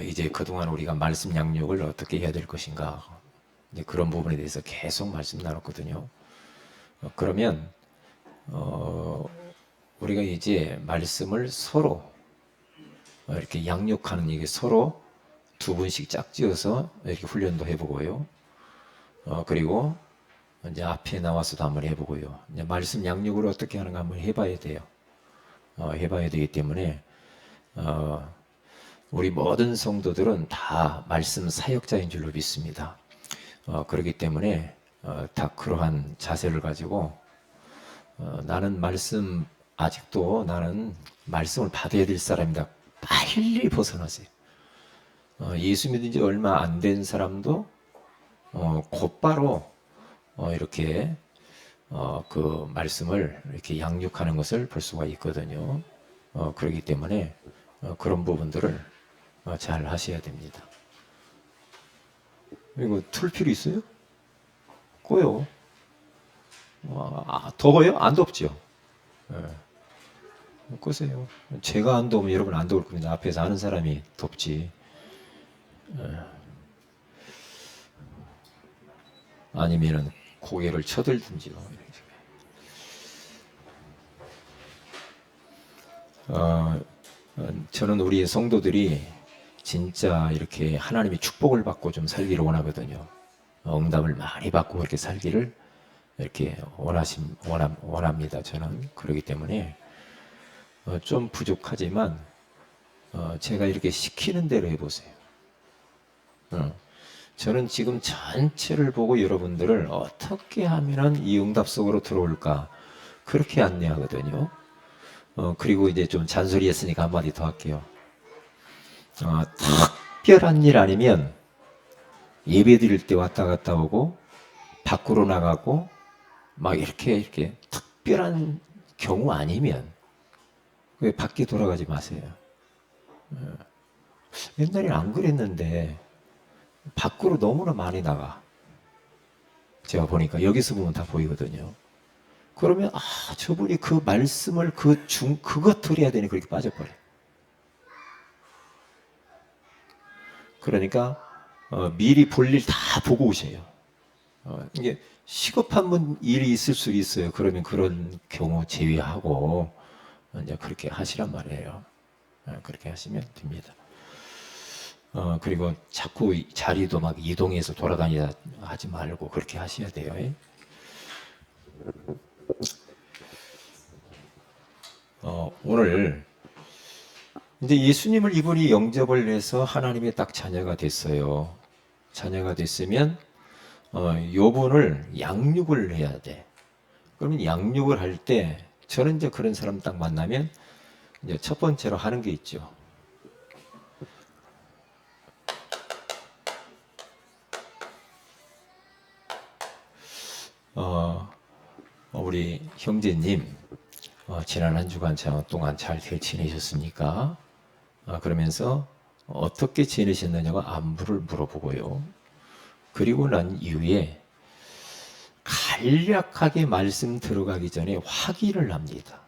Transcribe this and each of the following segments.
이제 그동안 우리가 말씀 양육을 어떻게 해야 될 것인가, 이제 그런 부분에 대해서 계속 말씀 나눴거든요. 그러면 우리가 이제 말씀을 서로 이렇게 양육하는, 이게 서로 두 분씩 짝지어서 이렇게 훈련도 해보고요. 그리고 이제 앞에 나와서도 한번 해보고요. 이제 말씀 양육을 어떻게 하는가 한번 해봐야 돼요. 해봐야 되기 때문에 우리 모든 성도들은 다 말씀 사역자인 줄로 믿습니다. 그렇기 때문에 다 그러한 자세를 가지고 나는 말씀, 아직도 나는 말씀을 받아야 될 사람이다. 빨리 벗어나세요. 예수 믿은 지 얼마 안 된 사람도 곧바로 이렇게 그 말씀을 이렇게 양육하는 것을 볼 수가 있거든요. 그렇기 때문에 그런 부분들을 잘 하셔야 됩니다. 이거 틀 필요 있어요? 꺼요. 더워요? 안 덥죠? 끄세요. 제가 안 더우면 여러분 안 더울 겁니다. 앞에서 아는 사람이 덥지. 아니면은 고개를 쳐들든지요. 저는 우리 성도들이 진짜 이렇게 하나님의 축복을 받고 좀 살기를 원하거든요. 응답을 많이 받고 그렇게 살기를 이렇게 원합니다. 저는 그렇기 때문에 좀 부족하지만 제가 이렇게 시키는 대로 해보세요. 저는 지금 전체를 보고 여러분들을 어떻게 하면 이 응답 속으로 들어올까 그렇게 안내하거든요. 그리고 이제 좀 잔소리 했으니까 한마디 더 할게요. 특별한 일 아니면 예배 드릴 때 왔다 갔다 오고 밖으로 나가고 막 이렇게 특별한 경우 아니면 왜 밖에 돌아가지 마세요. 옛날엔 안 그랬는데 밖으로 너무나 많이 나가. 제가 보니까 여기서 보면 다 보이거든요. 그러면 저분이 그 말씀을 그것 들어야 되니 그렇게 빠져버려. 그러니까 미리 볼 일 다 보고 오셔요. 이게 시급한 일이 있을 수 있어요. 그러면 그런 경우 제외하고 이제 그렇게 하시란 말이에요. 그렇게 하시면 됩니다. 그리고 자꾸 자리도 막 이동해서 돌아다니다 하지 말고 그렇게 하셔야 돼요. 오늘 이제 예수님을 이분이 영접을 해서 하나님의 딱 자녀가 됐어요. 자녀가 됐으면 요분을 양육을 해야 돼. 그러면 양육을 할 때 저는 이제 그런 사람 딱 만나면 이제 첫 번째로 하는 게 있죠. 우리 형제님 지난 한 주간 동안 잘 지내셨습니까? 그러면서 어떻게 지내셨느냐고 안부를 물어보고요. 그리고 난 이후에 간략하게 말씀 들어가기 전에 확인을 합니다.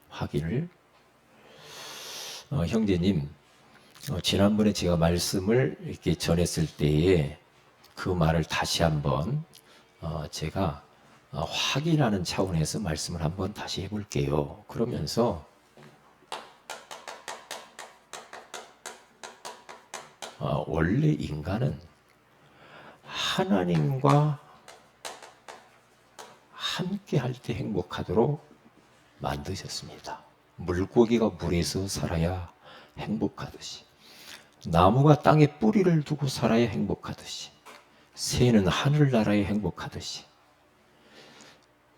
확인을. 형제님, 지난번에 제가 말씀을 이렇게 전했을 때에 그 말을 다시 한번 제가 확인하는 차원에서 말씀을 한번 다시 해볼게요. 그러면서 원래 인간은 하나님과 함께 할 때 행복하도록 만드셨습니다. 물고기가 물에서 살아야 행복하듯이, 나무가 땅에 뿌리를 두고 살아야 행복하듯이, 새는 하늘나라에 행복하듯이,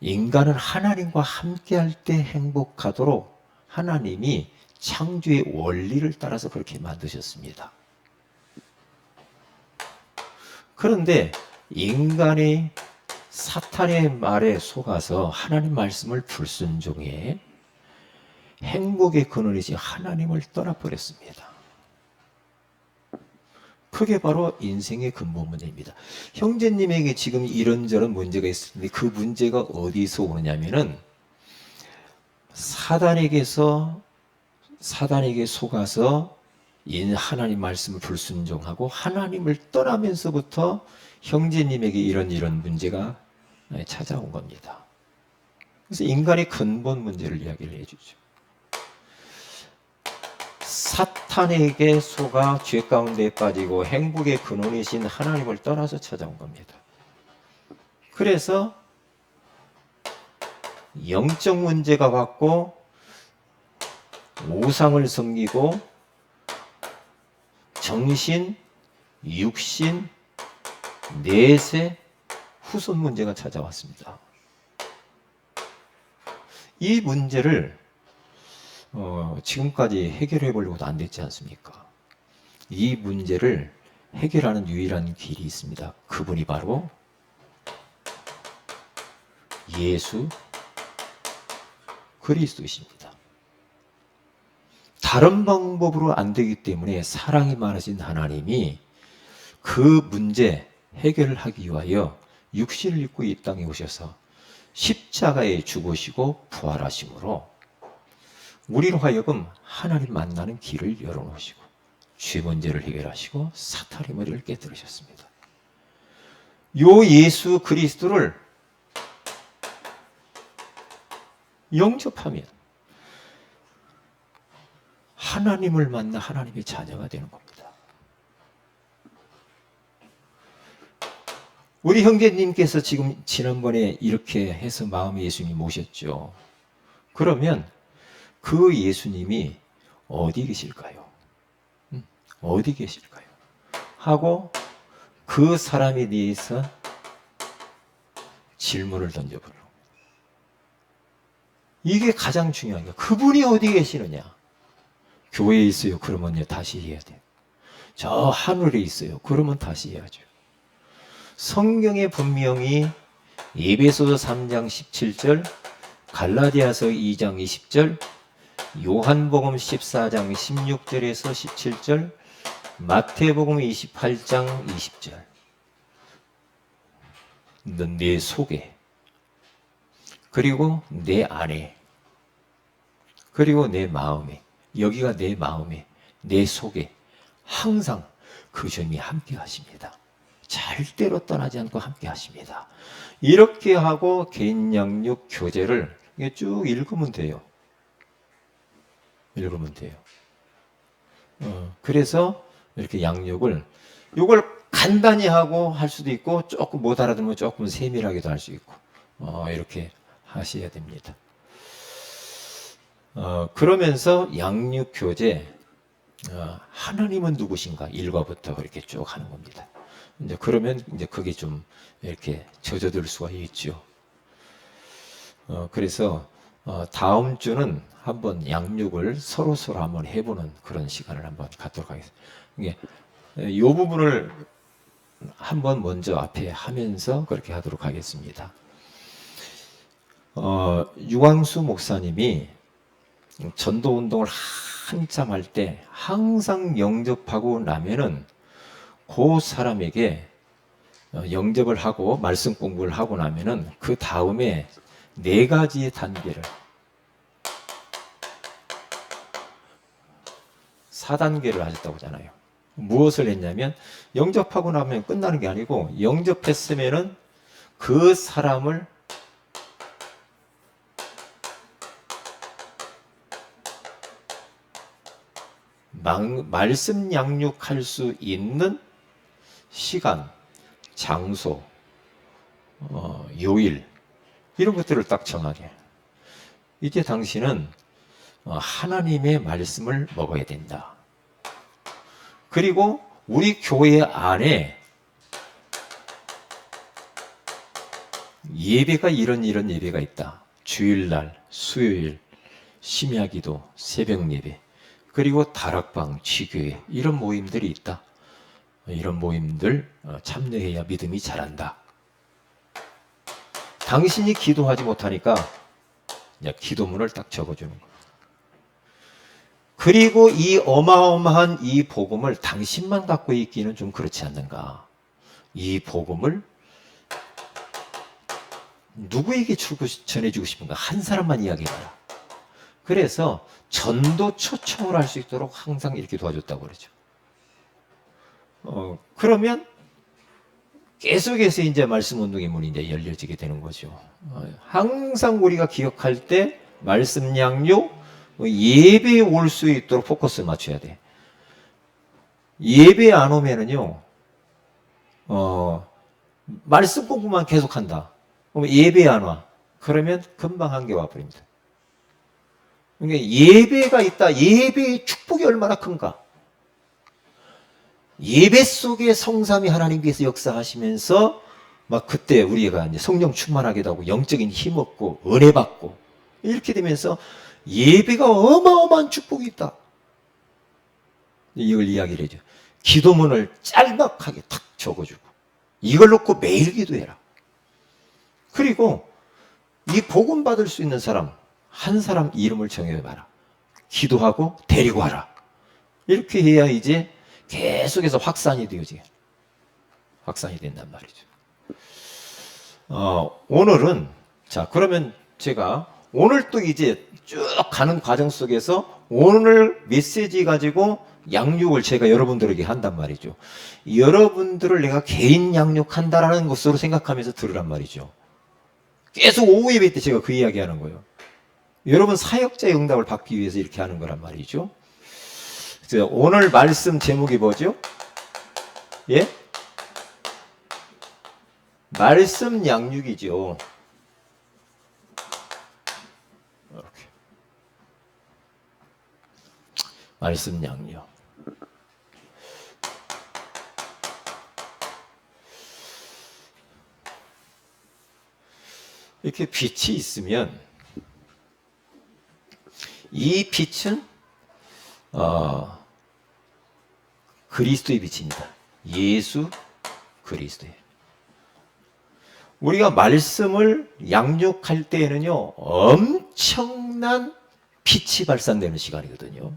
인간은 하나님과 함께 할 때 행복하도록 하나님이 창조의 원리를 따라서 그렇게 만드셨습니다. 그런데 인간이 사탄의 말에 속아서 하나님 말씀을 불순종해 행복의 근원이지 하나님을 떠나버렸습니다. 그게 바로 인생의 근본 문제입니다. 형제님에게 지금 이런저런 문제가 있을 텐데 그 문제가 어디서 오느냐면은 사단에게 속아서 하나님 말씀을 불순종하고 하나님을 떠나면서부터 형제님에게 이런 문제가 찾아온 겁니다. 그래서 인간의 근본 문제를 이야기를 해주죠. 사탄에게 속아 죄 가운데 빠지고 행복의 근원이신 하나님을 떠나서 찾아온 겁니다. 그래서 영적 문제가 왔고 우상을 섬기고 정신, 육신, 내세, 후손 문제가 찾아왔습니다. 이 문제를 지금까지 해결해 보려고도 안 됐지 않습니까? 이 문제를 해결하는 유일한 길이 있습니다. 그분이 바로 예수 그리스도이십니다. 다른 방법으로 안 되기 때문에 사랑이 많으신 하나님이 그 문제 해결을 하기 위하여 육신을 입고 이 땅에 오셔서 십자가에 죽으시고 부활하심으로 우리로 하여금 하나님 만나는 길을 열어놓으시고 죄 문제를 해결하시고 사탄의 머리를 깨뜨리셨습니다. 요 예수 그리스도를 영접하면 하나님을 만나 하나님의 자녀가 되는 겁니다. 우리 형제님께서 지금 지난번에 이렇게 해서 마음에 예수님 모셨죠. 그러면 그 예수님이 어디 계실까요? 어디 계실까요? 하고 그 사람에 대해서 질문을 던져보려고. 이게 가장 중요한 거예요. 그분이 어디 계시느냐? 교회에 있어요. 그러면요, 다시 해야 돼요. 저 하늘에 있어요. 그러면 다시 해야죠. 성경에 분명히 에베소서 3장 17절, 갈라디아서 2장 20절, 요한복음 14장 16절에서 17절, 마태복음 28장 20절. 내 속에, 그리고 내 안에, 그리고 내 마음에, 여기가 내 마음에, 내 속에 항상 그 주님이 함께 하십니다. 절대로 떠나지 않고 함께 하십니다. 이렇게 하고 개인 양육 교재를 쭉 읽으면 돼요. 읽으면 돼요. 그래서 이렇게 양육을, 이걸 간단히 하고 할 수도 있고, 조금 못 알아들으면 조금 세밀하게도 할 수 있고, 이렇게 하셔야 됩니다. 그러면서 양육 교재, 하나님은 누구신가? 1과부터 그렇게 쭉 하는 겁니다. 이제 그러면 이제 그게 좀 이렇게 젖어들 수가 있죠. 그래서 다음 주는 한번 양육을 서로 한번 해보는 그런 시간을 한번 갖도록 하겠습니다. 이게 이 부분을 한번 먼저 앞에 하면서 그렇게 하도록 하겠습니다. 유광수 목사님이 전도 운동을 한참 할 때 항상 영접하고 나면은 그 사람에게 영접을 하고 말씀 공부를 하고 나면은 그 다음에 4가지의 단계를 4단계를 하셨다고 하잖아요. 무엇을 했냐면 영접하고 나면 끝나는 게 아니고 영접했으면은 그 사람을 말씀 양육할 수 있는 시간, 장소, 요일 이런 것들을 딱 정하게. 이제 당신은 하나님의 말씀을 먹어야 된다. 그리고 우리 교회 안에 예배가 이런 예배가 있다. 주일날, 수요일, 심야기도, 새벽 예배, 그리고 다락방, 지교회 이런 모임들이 있다. 이런 모임들 참여해야 믿음이 자란다. 당신이 기도하지 못하니까 기도문을 딱 적어주는 거예요. 그리고 이 어마어마한 이 복음을 당신만 갖고 있기는 좀 그렇지 않는가. 이 복음을 누구에게 전해주고 싶은가? 한 사람만 이야기해봐라. 그래서 전도 초청을 할 수 있도록 항상 이렇게 도와줬다고 그러죠. 그러면 계속해서 이제 말씀 운동의 문이 이제 열려지게 되는 거죠. 항상 우리가 기억할 때 말씀 양육, 예배에 올 수 있도록 포커스를 맞춰야 돼. 예배 안 오면은요, 말씀 공부만 계속한다. 그러면 예배 안 와. 그러면 금방 한계 와버립니다. 그러니까 예배가 있다. 예배의 축복이 얼마나 큰가. 예배 속에 성삼위 하나님께서 역사하시면서 막 그때 우리가 이제 성령 충만하게 되고 영적인 힘 얻고 은혜 받고 이렇게 되면서 예배가 어마어마한 축복이 있다. 이걸 이야기를 해줘. 기도문을 짤막하게 탁 적어주고 이걸 놓고 매일 기도해라. 그리고 이 복음 받을 수 있는 사람 한 사람 이름을 정해봐라. 기도하고 데리고 와라. 이렇게 해야 이제 계속해서 확산이 되어지. 확산이 된단 말이죠. 오늘은 자 그러면 제가 오늘 또 이제 쭉 가는 과정 속에서 오늘 메시지 가지고 양육을 제가 여러분들에게 한단 말이죠. 여러분들을 내가 개인 양육한다라는 것으로 생각하면서 들으란 말이죠. 계속 오후 예배 때 제가 그 이야기 하는 거예요. 여러분 사역자의 응답을 받기 위해서 이렇게 하는 거란 말이죠. 오늘 말씀 제목이 뭐죠? 예? 말씀 양육이죠. 이렇게. 말씀 양육. 이렇게 빛이 있으면 이 빛은 그리스도의 빛입니다. 예수 그리스도의. 우리가 말씀을 양육할 때에는요 엄청난 빛이 발산되는 시간이거든요.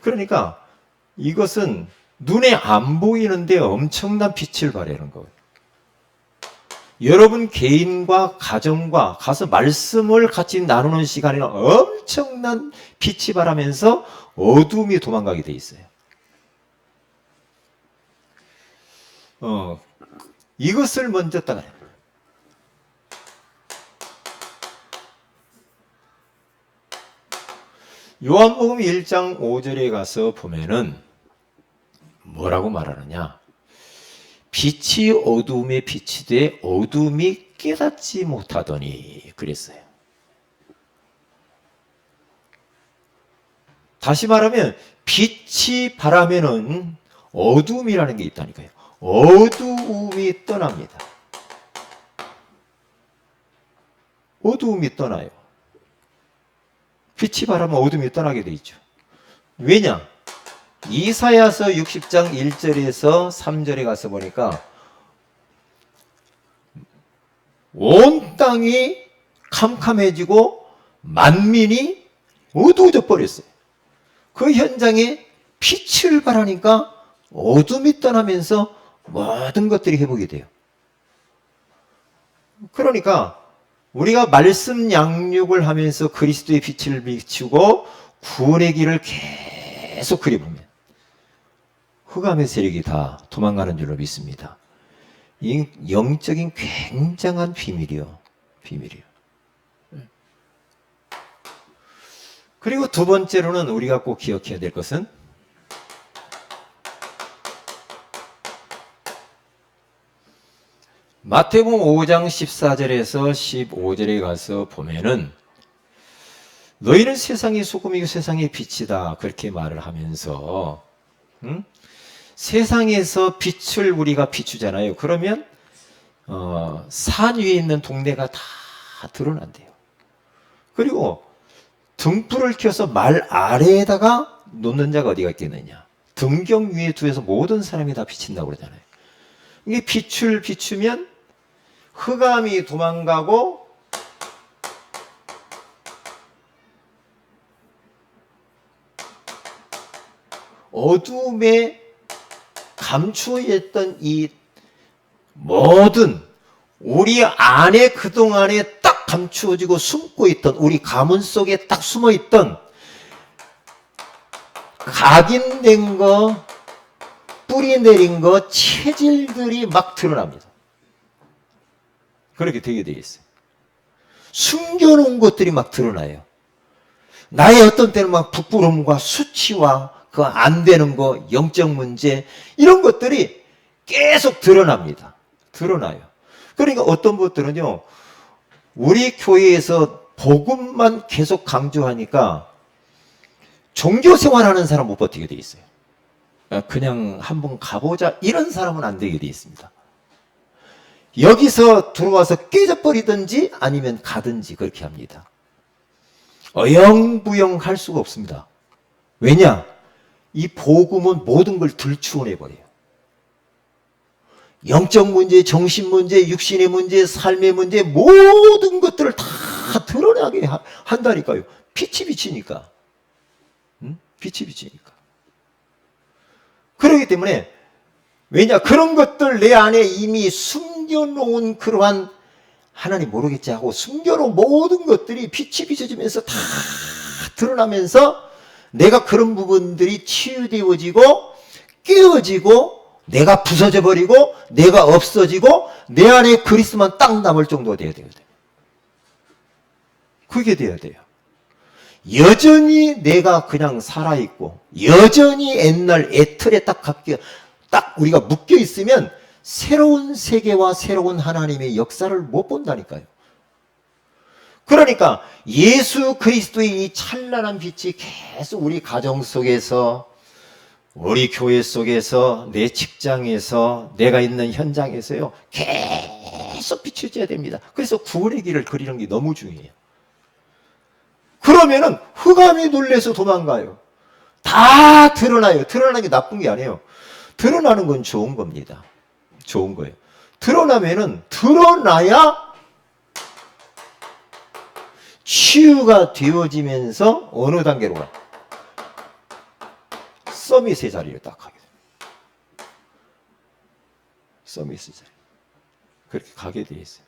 그러니까 이것은 눈에 안 보이는데 엄청난 빛을 발하는 거예요. 여러분 개인과 가정과 가서 말씀을 같이 나누는 시간에는 엄청난 빛이 발하면서 어둠이 도망가게 돼 있어요. 이것을 먼저 따라. 요한복음 1장 5절에 가서 보면은 뭐라고 말하느냐? 빛이 어둠에 비치되 어둠이 깨닫지 못하더니 그랬어요. 다시 말하면 빛이 바라면은 어둠이라는 게 있다니까요. 어두움이 떠납니다. 어두움이 떠나요. 빛이 바라면 어둠이 떠나게 돼 있죠. 왜냐? 이사야서 60장 1절에서 3절에 가서 보니까 온 땅이 캄캄해지고 만민이 어두워져 버렸어요. 그 현장에 빛을 발하니까 어둠이 떠나면서 모든 것들이 회복이 돼요. 그러니까 우리가 말씀 양육을 하면서 그리스도의 빛을 비추고 구원의 길을 계속 그려보면 흑암의 세력이 다 도망가는 줄로 믿습니다. 이 영적인 굉장한 비밀이요. 비밀이요. 그리고 두 번째로는 우리가 꼭 기억해야 될 것은 마태복음 5장 14절에서 15절에 가서 보면은 너희는 세상의 소금이고 세상의 빛이다 그렇게 말을 하면서 세상에서 빛을 우리가 비추잖아요. 그러면 산 위에 있는 동네가 다 드러난대요. 그리고 등불을 켜서 말 아래에다가 놓는 자가 어디가 있겠느냐. 등경 위에 두어서 모든 사람이 다 비친다고 그러잖아요. 이게 빛을 비추면 흑암이 도망가고 어둠에 감추어 있던 이 모든 우리 안에 그동안에 딱 감추어지고 숨고 있던, 우리 가문 속에 딱 숨어 있던 각인된 거, 뿌리 내린 거, 체질들이 막 드러납니다. 그렇게 되게 되어 있어요. 숨겨놓은 것들이 막 드러나요. 나의 어떤 때는 막 부끄러움과 수치와 그 안 되는 거, 영적 문제, 이런 것들이 계속 드러납니다. 드러나요. 그러니까 어떤 것들은요, 우리 교회에서 복음만 계속 강조하니까 종교 생활하는 사람 못 버티게 돼 있어요. 그냥 한번 가보자 이런 사람은 안 되게 돼 있습니다. 여기서 들어와서 깨져버리든지 아니면 가든지 그렇게 합니다. 어영부영 할 수가 없습니다. 왜냐? 이 복음은 모든 걸 들추어내버려요. 영적 문제, 정신 문제, 육신의 문제, 삶의 문제, 모든 것들을 다 드러나게 한다니까요. 빛이 비치니까. 빛이 비치니까. 그렇기 때문에, 왜냐? 그런 것들 내 안에 이미 숨겨놓은 그러한, 하나님 모르겠지 하고 숨겨놓은 모든 것들이 빛이 비춰지면서 다 드러나면서 내가 그런 부분들이 치유되어지고 깨어지고 내가 부서져 버리고 내가 없어지고 내 안에 그리스도만 딱 남을 정도가 돼야 돼요. 그게 돼야 돼요. 여전히 내가 그냥 살아있고 여전히 옛날 애틀에 딱 우리가 묶여 있으면 새로운 세계와 새로운 하나님의 역사를 못 본다니까요. 그러니까 예수 그리스도의 이 찬란한 빛이 계속 우리 가정 속에서, 우리 교회 속에서, 내 직장에서, 내가 있는 현장에서요, 계속 비춰져야 됩니다. 그래서 구원의 길을 그리는 게 너무 중요해요. 그러면은 흑암이 놀래서 도망가요. 다 드러나요. 드러나는 게 나쁜 게 아니에요. 드러나는 건 좋은 겁니다. 좋은 거예요. 드러나면은, 드러나야 치유가 되어지면서 어느 단계로 가? 서밋의 자리를 딱 하게 돼요. 서밋의 자리. 그렇게 가게 돼 있어요.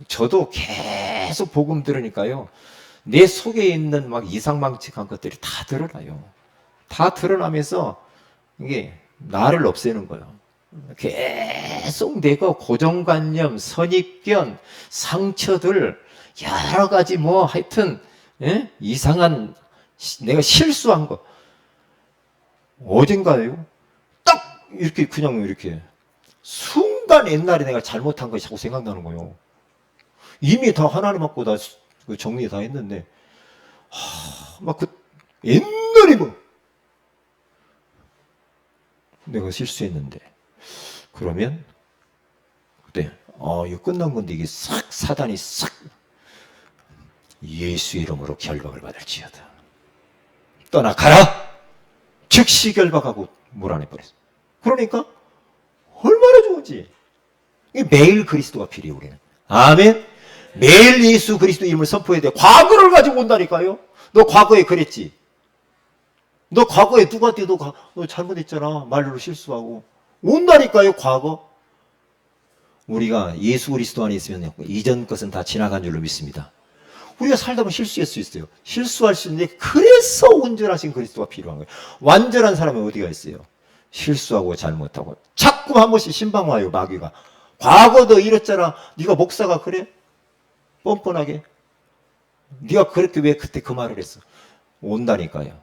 저도 계속 복음 들으니까요, 내 속에 있는 막 이상망측한 것들이 다 드러나요. 다 드러나면서 이게 나를 없애는 거예요. 계속 내가 고정관념, 선입견, 상처들, 여러 가지 뭐 하여튼 이상한 내가 실수한 거 어딘가요? 딱 이렇게 그냥 이렇게 순간 옛날에 내가 잘못한 것이 자꾸 생각나는 거예요. 이미 다 하나님 갖고 다 정리 다 했는데 막 그 옛날에 뭐 내가 실수했는데 그러면 그때 이거 끝난 건데 이게 싹 사단이 싹 예수 이름으로 결박을 받을지어다. 떠나가라! 즉시 결박하고 몰아내버렸어. 그러니까 얼마나 좋은지. 매일 그리스도가 필요해요, 우리는. 아멘. 매일 예수 그리스도 이름을 선포해야 돼. 과거를 가지고 온다니까요. 너 과거에 그랬지. 너 과거에 누구한테 너 잘못했잖아. 말로 실수하고. 온다니까요, 과거. 우리가 예수 그리스도 안에 있으면 이전 것은 다 지나간 줄로 믿습니다. 우리가 살다 보면 실수할 수 있어요. 실수할 수 있는데 그래서 온전하신 그리스도가 필요한 거예요. 완전한 사람은 어디가 있어요? 실수하고 잘못하고 자꾸 한 번씩 신방 와요. 마귀가. 과거 너 이랬잖아. 네가 목사가 그래? 뻔뻔하게. 네가 그렇게 왜 그때 그 말을 했어? 온다니까요.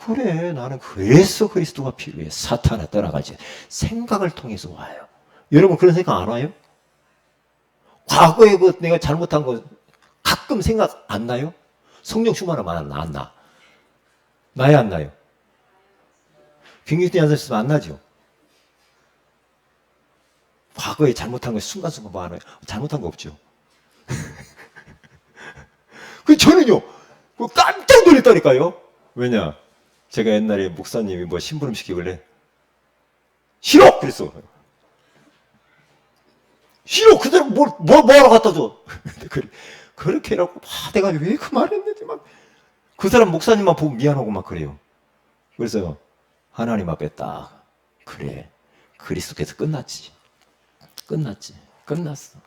그래, 나는 그래서 그리스도가 필요해. 사탄아 떠나가지. 생각을 통해서 와요. 여러분 그런 생각 안 와요? 과거에 내가 잘못한 거 가끔 생각 안 나요? 성령 충만하면 안 나. 나야 안 나요? 김기태 안서 안 나죠? 과거에 잘못한 거 순간순간 뭐 하나요? 잘못한 거 없죠. 그 저는요, 깜짝 놀랐다니까요. 왜냐? 제가 옛날에 목사님이 뭐 심부름 시키길래 싫어! 그랬어. 싫어! 그대로 뭐하러 갖다 줘? 그렇게 해라고 내가 왜 그 말 했는지 막 그 사람 목사님만 보고 미안하고 막 그래요. 그래서 하나님 앞에 딱 그래 그리스도께서 끝났지. 끝났어.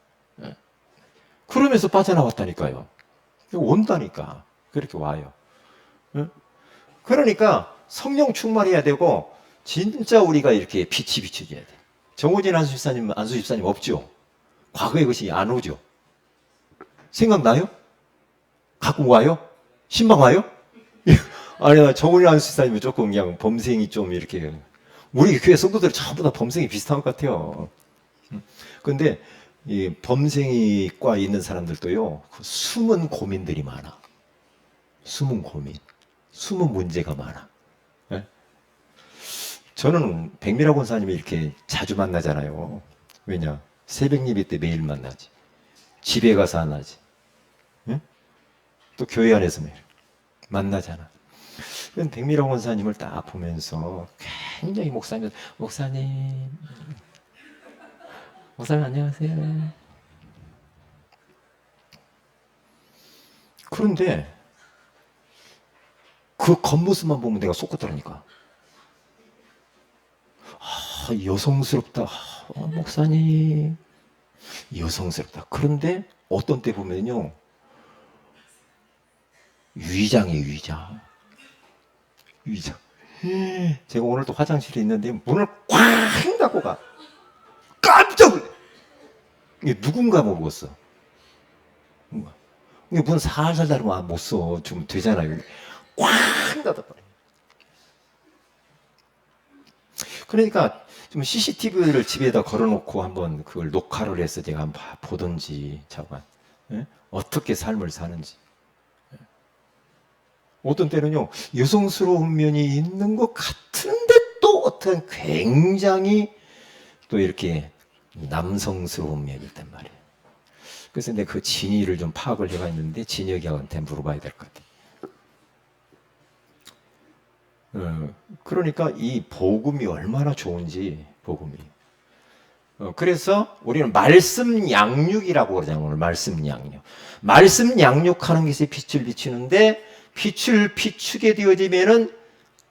그러면서 빠져나왔다니까요. 온다니까. 그렇게 와요. 응? 그러니까 성령 충만해야 되고 진짜 우리가 이렇게 빛이 비춰져야 돼. 정호진 안수 집사님 없죠? 과거의 것이 안 오죠? 생각나요? 갖고 와요? 신방 와요? 아니야, 정호진 안수 집사님은 조금 그냥 범생이 좀 이렇게, 우리 교회 성도들 전부 다 범생이 비슷한 것 같아요. 근데 이 범생이과 있는 사람들도요, 그 숨은 고민들이 많아. 숨은 고민, 숨은 문제가 많아. 네? 저는 백미라 권사님이 이렇게 자주 만나잖아요. 왜냐? 새벽 예배 때 매일 만나지. 집에 가서 안 하지. 네? 또 교회 안에서 매일 만나잖아. 백미라 권사님을 딱 보면서 굉장히 목사님 안녕하세요. 그런데 그 겉모습만 보면 내가 쏟겠더라니까. 여성스럽다. 목사님 여성스럽다. 그런데 어떤 때 보면요, 위장이에요. 위장. 제가 오늘 또 화장실에 있는데 문을 꽉 닫고 가. 깜짝 놀래. 이게 누군가 먹었어. 이게 문 살살 닫으면 못 써. 좀 되잖아요. 꽉 닫아버려. 그러니까 좀 CCTV를 집에다 걸어놓고 한번 그걸 녹화를 해서 제가 한번 보든지, 잠깐. 예? 어떻게 삶을 사는지. 어떤 때는요, 여성스러운 면이 있는 것 같은데 또 어떤 굉장히 또 이렇게 남성스러운 면이 있단 말이에요. 그래서 내가 그 진위를 좀 파악을 해봤는데, 진혁이한테 물어봐야 될 것 같아요. 그러니까 이 복음이 얼마나 좋은지, 복음이. 그래서 우리는 말씀 양육이라고 그러잖아요. 오늘 말씀 양육. 말씀 양육하는 것이 빛을 비추는데, 빛을 비추게 되어지면은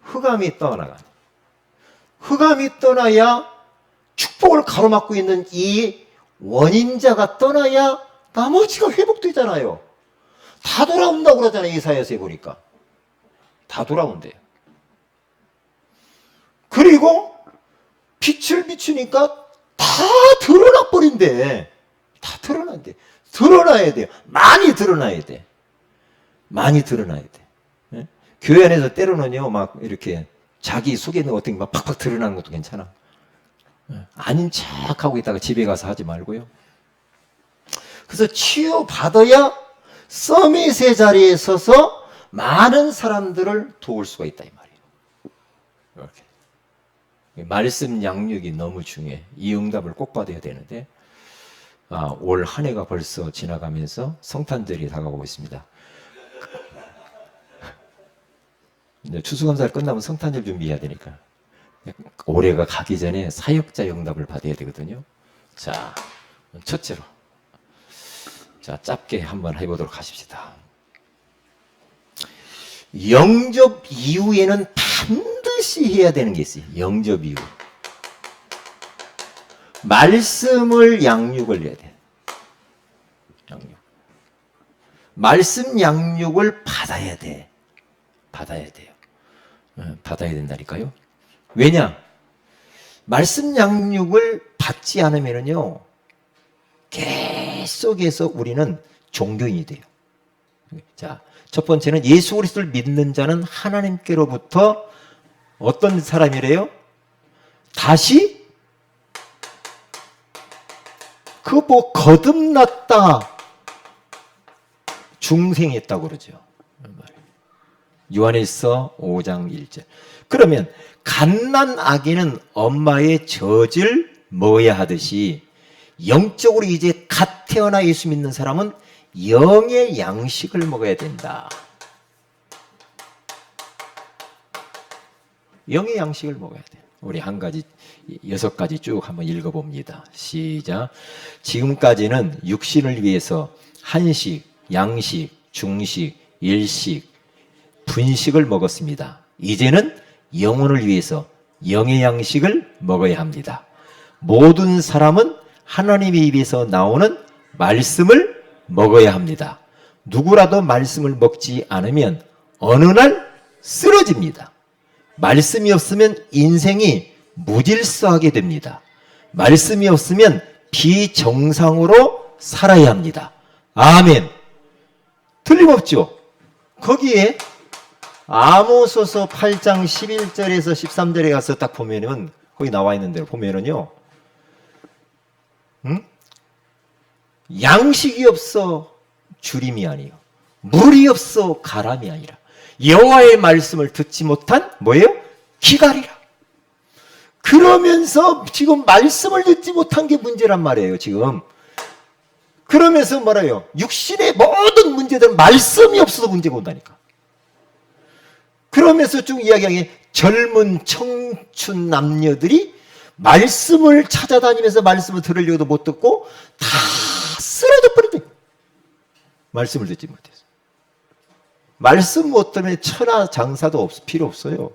흑암이 떠나가. 흑암이 떠나야, 축복을 가로막고 있는 이 원인자가 떠나야 나머지가 회복되잖아요. 다 돌아온다고 그러잖아요. 이사야서에 보니까. 다 돌아온대요. 그리고 빛을 비추니까 다 드러나 버린대. 다 드러난대. 드러나야 돼요. 많이 드러나야 돼. 많이 드러나야 돼. 예? 교회 안에서 때로는요, 막 이렇게 자기 속에 있는 어떤 게 막 팍팍 드러나는 것도 괜찮아. 예? 아닌 척 하고 있다가 집에 가서 하지 말고요. 그래서 치유받아야 서밋의 자리에 서서 많은 사람들을 도울 수가 있다, 이 말이에요. 이렇게. 말씀 양육이 너무 중요해. 이 응답을 꼭 받아야 되는데, 올 한 해가 벌써 지나가면서 성탄절이 다가오고 있습니다. 추수감사를 끝나면 성탄절 준비해야 되니까 올해가 가기 전에 사역자 응답을 받아야 되거든요. 자, 첫째로, 자, 짧게 한번 해보도록 하십시다. 영접 이후에는 반드시 해야 되는 게 있어요. 영접 이후. 말씀을 양육을 해야 돼. 양육. 말씀 양육을 받아야 돼. 받아야 돼요. 받아야 된다니까요. 왜냐? 말씀 양육을 받지 않으면요, 계속해서 우리는 종교인이 돼요. 자, 첫 번째는 예수 그리스도를 믿는 자는 하나님께로부터 어떤 사람이래요? 다시 거듭났다, 중생했다고 그러죠. 요한일서 5장 1절. 그러면 갓난 아기는 엄마의 젖을 먹어야 하듯이 영적으로 이제 갓 태어나 예수 믿는 사람은 영의 양식을 먹어야 된다. 영의 양식을 먹어야 돼. 우리 한 가지, 6가지 쭉 한번 읽어봅니다. 시작. 지금까지는 육신을 위해서 한식, 양식, 중식, 일식, 분식을 먹었습니다. 이제는 영혼을 위해서 영의 양식을 먹어야 합니다. 모든 사람은 하나님의 입에서 나오는 말씀을 먹어야 합니다. 누구라도 말씀을 먹지 않으면 어느 날 쓰러집니다. 말씀이 없으면 인생이 무질서하게 됩니다. 말씀이 없으면 비정상으로 살아야 합니다. 아멘. 틀림없죠? 거기에 아모스서 8장 11절에서 13절에 가서 딱 보면은 거기 나와 있는 대로 보면은요. 양식이 없어 주림이 아니요 물이 없어 가람이 아니라 여호와의 말씀을 듣지 못한 뭐예요? 기갈이라. 그러면서 지금 말씀을 듣지 못한 게 문제란 말이에요. 지금 그러면서 뭐라요? 육신의 모든 문제들은 말씀이 없어서 문제가 온다니까. 그러면서 쭉 이야기하기에 젊은 청춘 남녀들이 말씀을 찾아다니면서 말씀을 들으려고도 못 듣고 다 쓰러져 버린다. 말씀을 듣지 못해서. 말씀 못 들으면 천하 장사도 필요 없어요.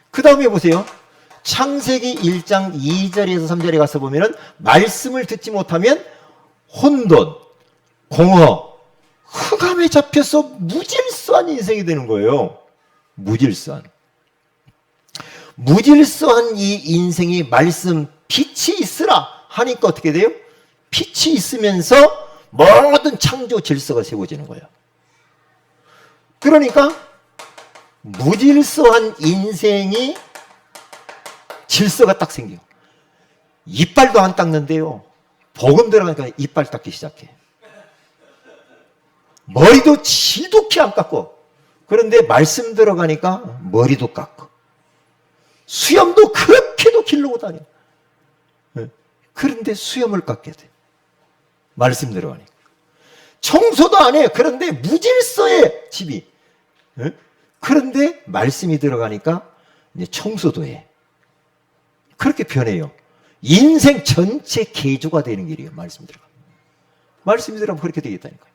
그 다음에 보세요. 창세기 1장 2절에서 3절에 가서 보면은 말씀을 듣지 못하면 혼돈, 공허, 흑암에 잡혀서 무질서한 인생이 되는 거예요. 무질서한 이 인생이 말씀 빛이 있으라 하니까 어떻게 돼요? 빛이 있으면서 모든 창조 질서가 세워지는 거예요. 그러니까 무질서한 인생이 질서가 딱 생겨. 이빨도 안 닦는데요. 복음 들어가니까 이빨 닦기 시작해. 머리도 지독히 안 깎고. 그런데 말씀 들어가니까 머리도 깎고. 수염도 그렇게도 기르고 다녀. 그런데 수염을 깎게 돼. 말씀 들어가니까. 청소도 안 해. 그런데 무질서해, 집이. 그런데 말씀이 들어가니까 이제 청소도 해. 그렇게 변해요. 인생 전체 개조가 되는 길이에요. 말씀 들어가. 말씀이 들어가면 그렇게 되겠다니까요.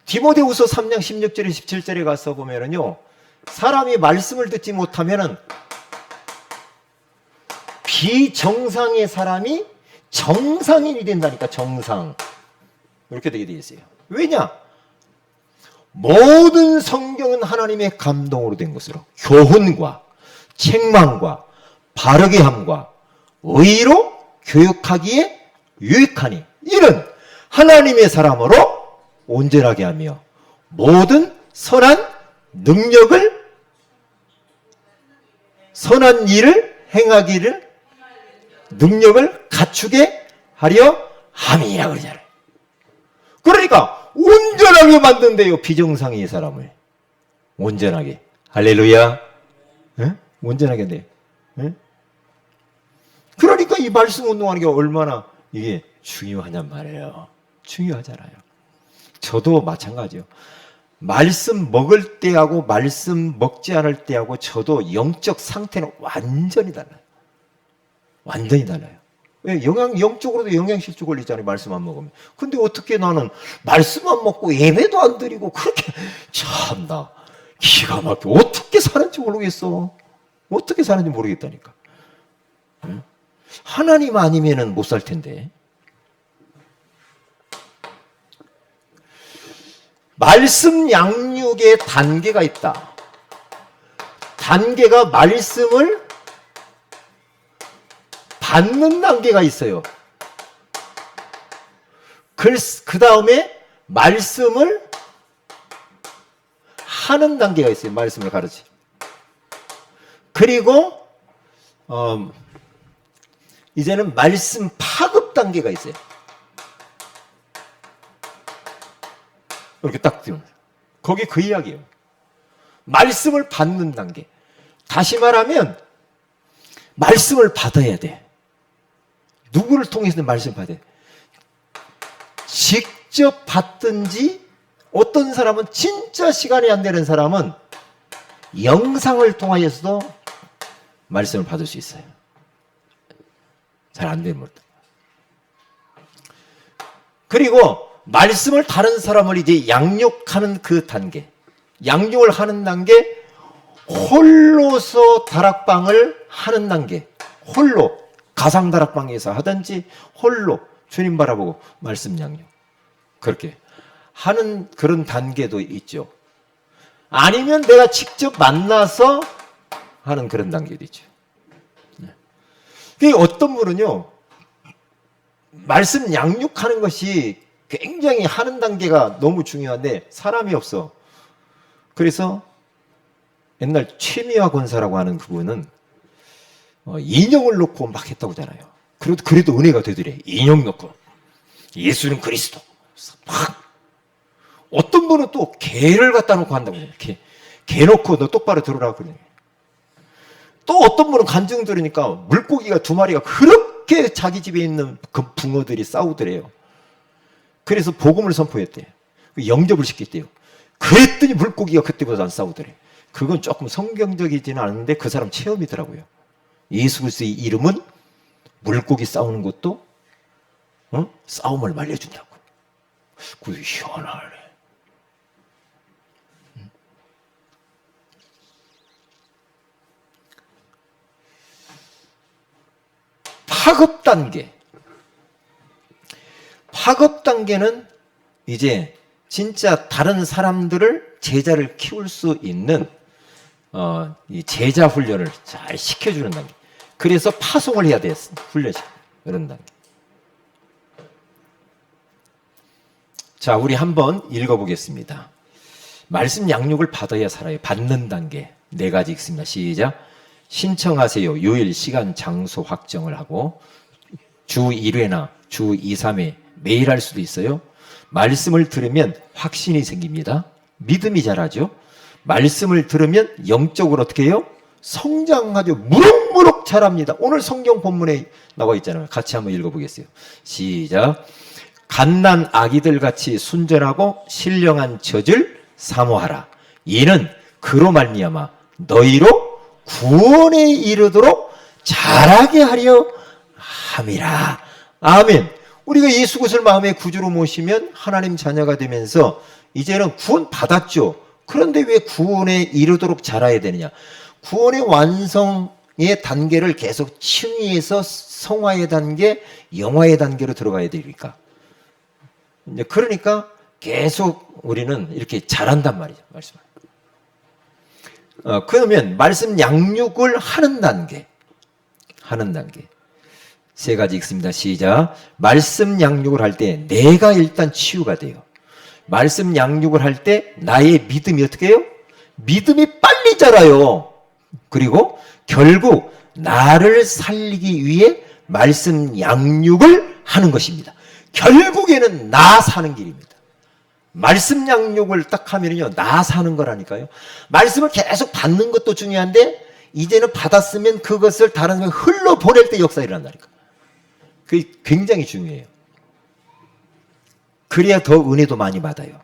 디모데후서 3장 16절에 17절에 가서 보면은요. 사람이 말씀을 듣지 못하면은 비정상의 사람이 정상인이 된다니까. 정상. 이렇게 되게 되어 있어요. 왜냐? 모든 성경은 하나님의 감동으로 된 것으로 교훈과 책망과 바르게 함과 의로 교육하기에 유익하니 이는 하나님의 사람으로 온전하게 하며 모든 선한 일을 행하기를 능력을 갖추게 하려 함이라 그러잖아요. 그러니까 온전하게 만든대요. 비정상의 사람을 온전하게. 할렐루야. 에? 온전하게 돼. 에? 그러니까 이 말씀 운동하는 게 얼마나 이게 중요하냔 말이에요. 중요하잖아요. 저도 마찬가지요. 말씀 먹을 때하고 말씀 먹지 않을 때하고 저도 영적 상태는 완전히 달라요. 완전히 달라요. 왜? 영적으로도 영양실조 걸리잖아요. 말씀 안 먹으면. 근데 어떻게 나는 말씀 안 먹고 예배도 안 드리고 그렇게 참나 기가 막혀. 어떻게 사는지 모르겠어. 어떻게 사는지 모르겠다니까. 응? 하나님 아니면은 못 살 텐데. 말씀 양육의 단계가 있다. 단계가 말씀을 받는 단계가 있어요. 그 다음에 말씀을 하는 단계가 있어요. 말씀을 가르치. 그리고 이제는 말씀 파급 단계가 있어요. 이렇게 딱 띄우는 거예요. 거기 그 이야기예요. 말씀을 받는 단계. 다시 말하면 말씀을 받아야 돼. 누구를 통해서든 말씀을 받아야 돼. 직접 받든지 어떤 사람은 진짜 시간이 안 되는 사람은 영상을 통하여서도 말씀을 받을 수 있어요. 잘 안 되는 것. 그리고 말씀을 다른 사람을 이제 양육하는 그 단계, 양육을 하는 단계, 홀로서 다락방을 하는 단계, 홀로 가상다락방에서 하든지 홀로 주님 바라보고 말씀 양육 그렇게 하는 그런 단계도 있죠. 아니면 내가 직접 만나서 하는 그런 단계도 있죠. 어떤 분은요, 말씀 양육하는 것이 굉장히 하는 단계가 너무 중요한데 사람이 없어. 그래서 옛날 최미화 권사라고 하는 그분은 인형을 놓고 막 했다고 하잖아요. 그래도 은혜가 되더래. 인형 놓고 예수는 그리스도 막. 어떤 분은 또 개를 갖다 놓고 한다고 해요. 개 놓고 너 똑바로 들으라고 그러네. 또 어떤 분은 간증 들으니까 물고기가 2마리가 그렇게 자기 집에 있는 그 붕어들이 싸우더래요. 그래서 복음을 선포했대요. 영접을 시켰대요. 그랬더니 물고기가 그때보다 안 싸우더래. 그건 조금 성경적이지는 않은데 그 사람 체험이더라고요. 예수 그리스도의 이름은 물고기 싸우는 것도 싸움을 말려준다고. 그게 희한하네. 파급 단계. 파급 단계는 이제 진짜 다른 사람들을 제자를 키울 수 있는 이 제자 훈련을 잘 시켜주는 단계. 그래서 파송을 해야 돼. 훈련식 이런 단계. 자, 우리 한번 읽어보겠습니다. 말씀 양육을 받아야 살아요. 받는 단계 4가지 있습니다. 시작. 신청하세요. 요일, 시간, 장소 확정을 하고 주 1회나 주 2, 3회 매일 할 수도 있어요. 말씀을 들으면 확신이 생깁니다. 믿음이 자라죠. 말씀을 들으면 영적으로 어떻게 해요? 성장하죠. 무럭무럭 자랍니다. 오늘 성경 본문에 나와 있잖아요. 같이 한번 읽어보겠어요. 시작. 갓난 아기들 같이 순전하고 신령한 젖을 사모하라. 이는 그로 말미암아 너희로 구원에 이르도록 자라게 하려 함이라. 아멘. 우리가 예수 그리스도를 마음의 구주로 모시면 하나님 자녀가 되면서 이제는 구원 받았죠. 그런데 왜 구원에 이르도록 자라야 되느냐? 구원의 완성의 단계를 계속 층위에서 성화의 단계, 영화의 단계로 들어가야 되니까. 그러니까 계속 우리는 이렇게 자란단 말이죠. 말씀을. 그러면 말씀 양육을 하는 단계. 3가지 읽습니다. 시작. 말씀 양육을 할 때 내가 일단 치유가 돼요. 말씀 양육을 할 때 나의 믿음이 어떻게 해요? 믿음이 빨리 자라요. 그리고 결국 나를 살리기 위해 말씀 양육을 하는 것입니다. 결국에는 나 사는 길입니다. 말씀 양육을 딱 하면요, 나 사는 거라니까요. 말씀을 계속 받는 것도 중요한데, 이제는 받았으면 그것을 다른 사람에 흘러보낼 때 역사 일어난다니까. 그게 굉장히 중요해요. 그래야 더 은혜도 많이 받아요.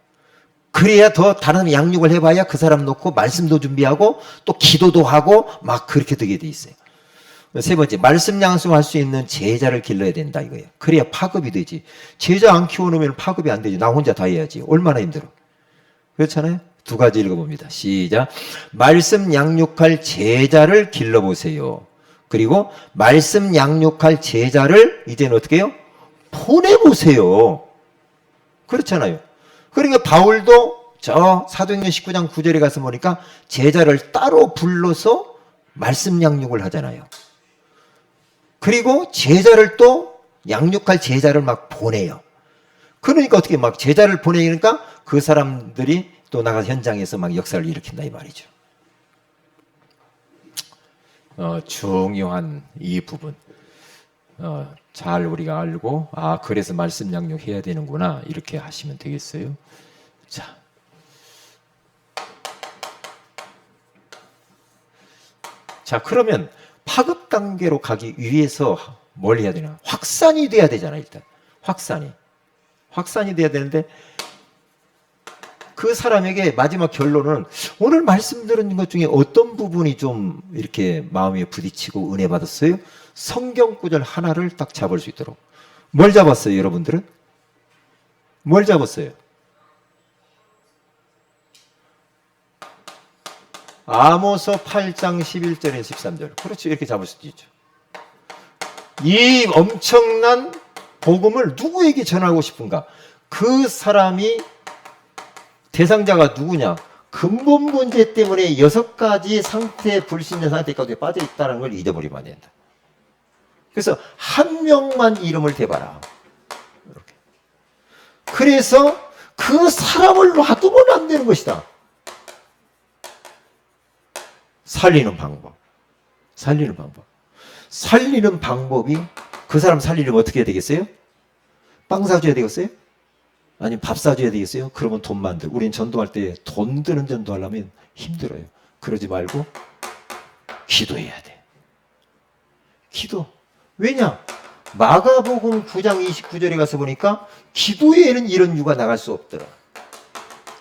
그래야 더 다른 사람 양육을 해봐야 그 사람 놓고 말씀도 준비하고 또 기도도 하고 막 그렇게 되게 돼 있어요. 3번째, 말씀 양성할 수 있는 제자를 길러야 된다 이거예요. 그래야 파급이 되지. 제자 안 키워놓으면 파급이 안 되지. 나 혼자 다 해야지. 얼마나 힘들어. 그렇잖아요. 2가지 읽어봅니다. 시작. 말씀 양육할 제자를 길러보세요. 그리고 말씀 양육할 제자를 이제는 어떻게 해요? 보내보세요. 그렇잖아요. 그러니까 바울도 저 사도행전 19장 9절에 가서 보니까 제자를 따로 불러서 말씀 양육을 하잖아요. 그리고 제자를 또 양육할 제자를 막 보내요. 그러니까 어떻게 막 제자를 보내니까 그 사람들이 또 나가서 현장에서 막 역사를 일으킨다 이 말이죠. 중요한 이 부분 잘 우리가 알고 그래서 말씀 양육해야 되는구나 이렇게 하시면 되겠어요. 자 그러면 파급 단계로 가기 위해서 뭘 해야 되나? 확산이 돼야 되잖아. 일단 확산이 돼야 되는데 그 사람에게 마지막 결론은 오늘 말씀 들은 것 중에 어떤 부분이 좀 이렇게 마음에 부딪히고 은혜 받았어요? 성경 구절 하나를 딱 잡을 수 있도록. 뭘 잡았어요, 여러분들은? 뭘 잡았어요? 아모스 8장 11절에 13절. 그렇죠. 이렇게 잡을 수도 있죠. 이 엄청난 복음을 누구에게 전하고 싶은가? 그 사람이 대상자가 누구냐? 근본 문제 때문에 6가지 상태, 불신자 상태까지 빠져 있다는 걸 잊어버리면 안 된다. 그래서 한 명만 이름을 대봐라. 이렇게. 그래서 그 사람을 놔두면 안 되는 것이다. 살리는 방법. 살리는 방법. 살리는 방법이 그 사람 살리려면 어떻게 해야 되겠어요? 빵 사줘야 되겠어요? 아니면 밥 사줘야 되겠어요? 그러면 돈만 들고. 우린 전도할 때 돈 드는 전도하려면 힘들어요. 그러지 말고 기도해야 돼. 기도. 왜냐? 마가복음 9장 29절에 가서 보니까 기도에는 이런 유가 나갈 수 없더라.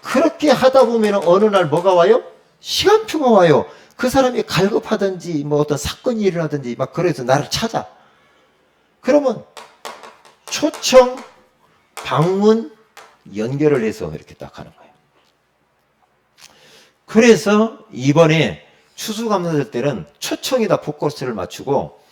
그렇게 하다 보면 어느 날 뭐가 와요? 시간표가 와요. 그 사람이 갈급하든지 뭐 어떤 사건이 일어나든지 막 그래서 나를 찾아. 그러면 초청, 방문, 연결을 해서 이렇게 딱 하는 거예요. 그래서 이번에 추수감사절 때는 초청에다 포커스를 맞추고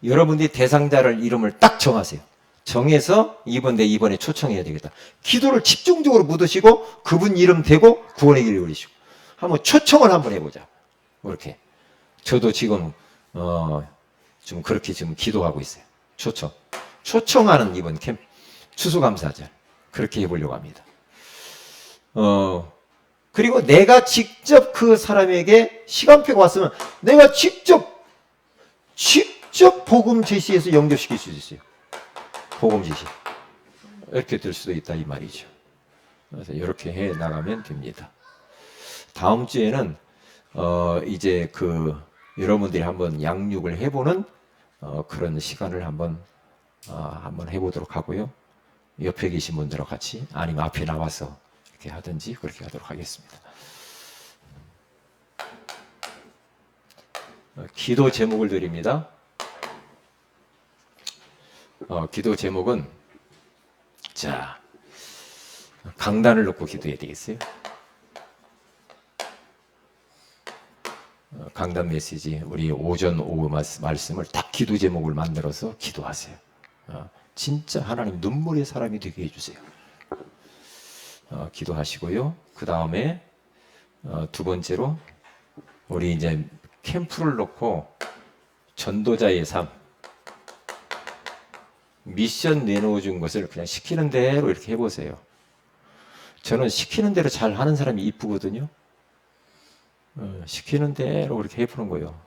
여러분들이 대상자를 이름을 딱 정하세요. 정해서 이번에 초청해야 되겠다. 기도를 집중적으로 묻으시고 그분 이름 대고 구원의 길을 올리시고 한번 초청을 한번 해보자. 이렇게 저도 지금 좀 그렇게 지금 기도하고 있어요. 초청하는 이번 캠p 추수감사절 그렇게 해보려고 합니다. 그리고 내가 직접 그 사람에게 시간표가 왔으면 내가 직접 복음 제시해서 연결시킬 수 있어요. 복음 제시 이렇게 될 수도 있다 이 말이죠. 그래서 이렇게 해 나가면 됩니다. 다음 주에는 이제 여러분들이 한번 양육을 해보는 그런 시간을 한번 해보도록 하고요. 옆에 계신 분들과 같이 아니면 앞에 나와서 이렇게 하든지 그렇게 하도록 하겠습니다. 기도 제목을 드립니다. 기도 제목은 자 강단을 놓고 기도해야 되겠어요. 강단 메시지 우리 오전 오후 말씀을 딱 기도 제목을 만들어서 기도하세요. 진짜 하나님 눈물의 사람이 되게 해주세요. 기도하시고요. 그 다음에 두 번째로 우리 이제 캠프를 놓고 전도자의 삶 미션 내놓아 준 것을 그냥 시키는 대로 이렇게 해보세요. 저는 시키는 대로 잘 하는 사람이 이쁘거든요. 시키는 대로 그렇게 해보는 거예요.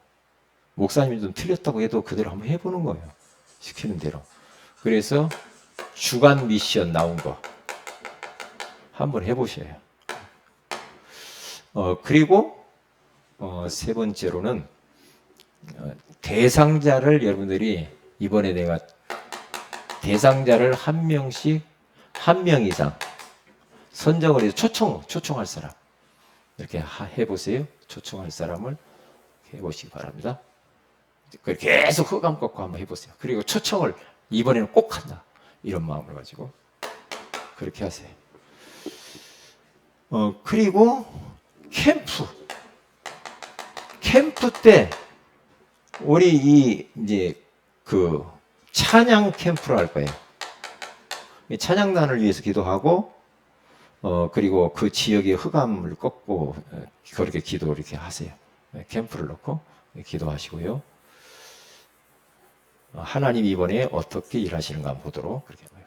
목사님이 좀 틀렸다고 해도 그대로 한번 해보는 거예요. 시키는 대로. 그래서 주간 미션 나온 거 한번 해보셔요. 그리고 세 번째로는 대상자를 여러분들이 이번에 내가 대상자를 한 명씩 한 명 이상 선정을 해서 초청할 사람 이렇게 해보세요. 초청할 사람을 해보시기 바랍니다. 계속 흑암 꺾고 한번 해보세요. 그리고 초청을 이번에는 꼭 한다. 이런 마음을 가지고 그렇게 하세요. 그리고 캠프 때 우리 이제 찬양 캠프를 할 거예요. 찬양단을 위해서 기도하고 그리고 그 지역의 흑암을 꺾고 그렇게 기도 이렇게 하세요. 캠프를 놓고 기도하시고요. 하나님이 이번에 어떻게 일하시는가 한번 보도록 그렇게 해봐요.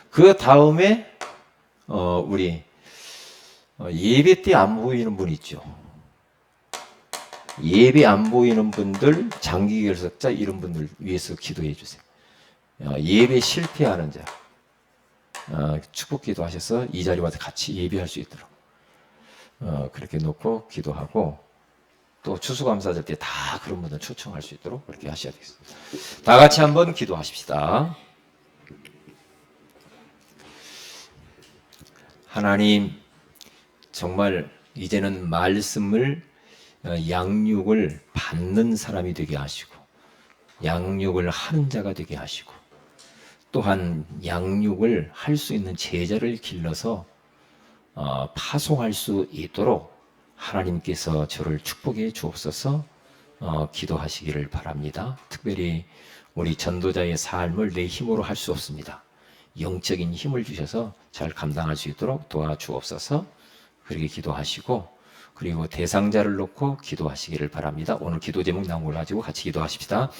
그 다음에 우리 예배 때 안 보이는 분 있죠. 예배 안 보이는 분들, 장기 결석자 이런 분들 위해서 기도해 주세요. 예배 실패하는 자 축복 기도하셔서 이 자리 와서 같이 예배할 수 있도록 그렇게 놓고 기도하고 또 추수감사절 때 다 그런 분들 초청할 수 있도록 그렇게 하셔야 되겠습니다. 다 같이 한번 기도하십시다. 하나님 정말 이제는 말씀을 양육을 받는 사람이 되게 하시고 양육을 하는 자가 되게 하시고 또한 양육을 할 수 있는 제자를 길러서 파송할 수 있도록 하나님께서 저를 축복해 주옵소서. 기도하시기를 바랍니다. 특별히 우리 전도자의 삶을 내 힘으로 할 수 없습니다. 영적인 힘을 주셔서 잘 감당할 수 있도록 도와주옵소서. 그렇게 기도하시고, 그리고 대상자를 놓고 기도하시기를 바랍니다. 오늘 기도 제목 나온 걸 가지고 같이 기도하십시다.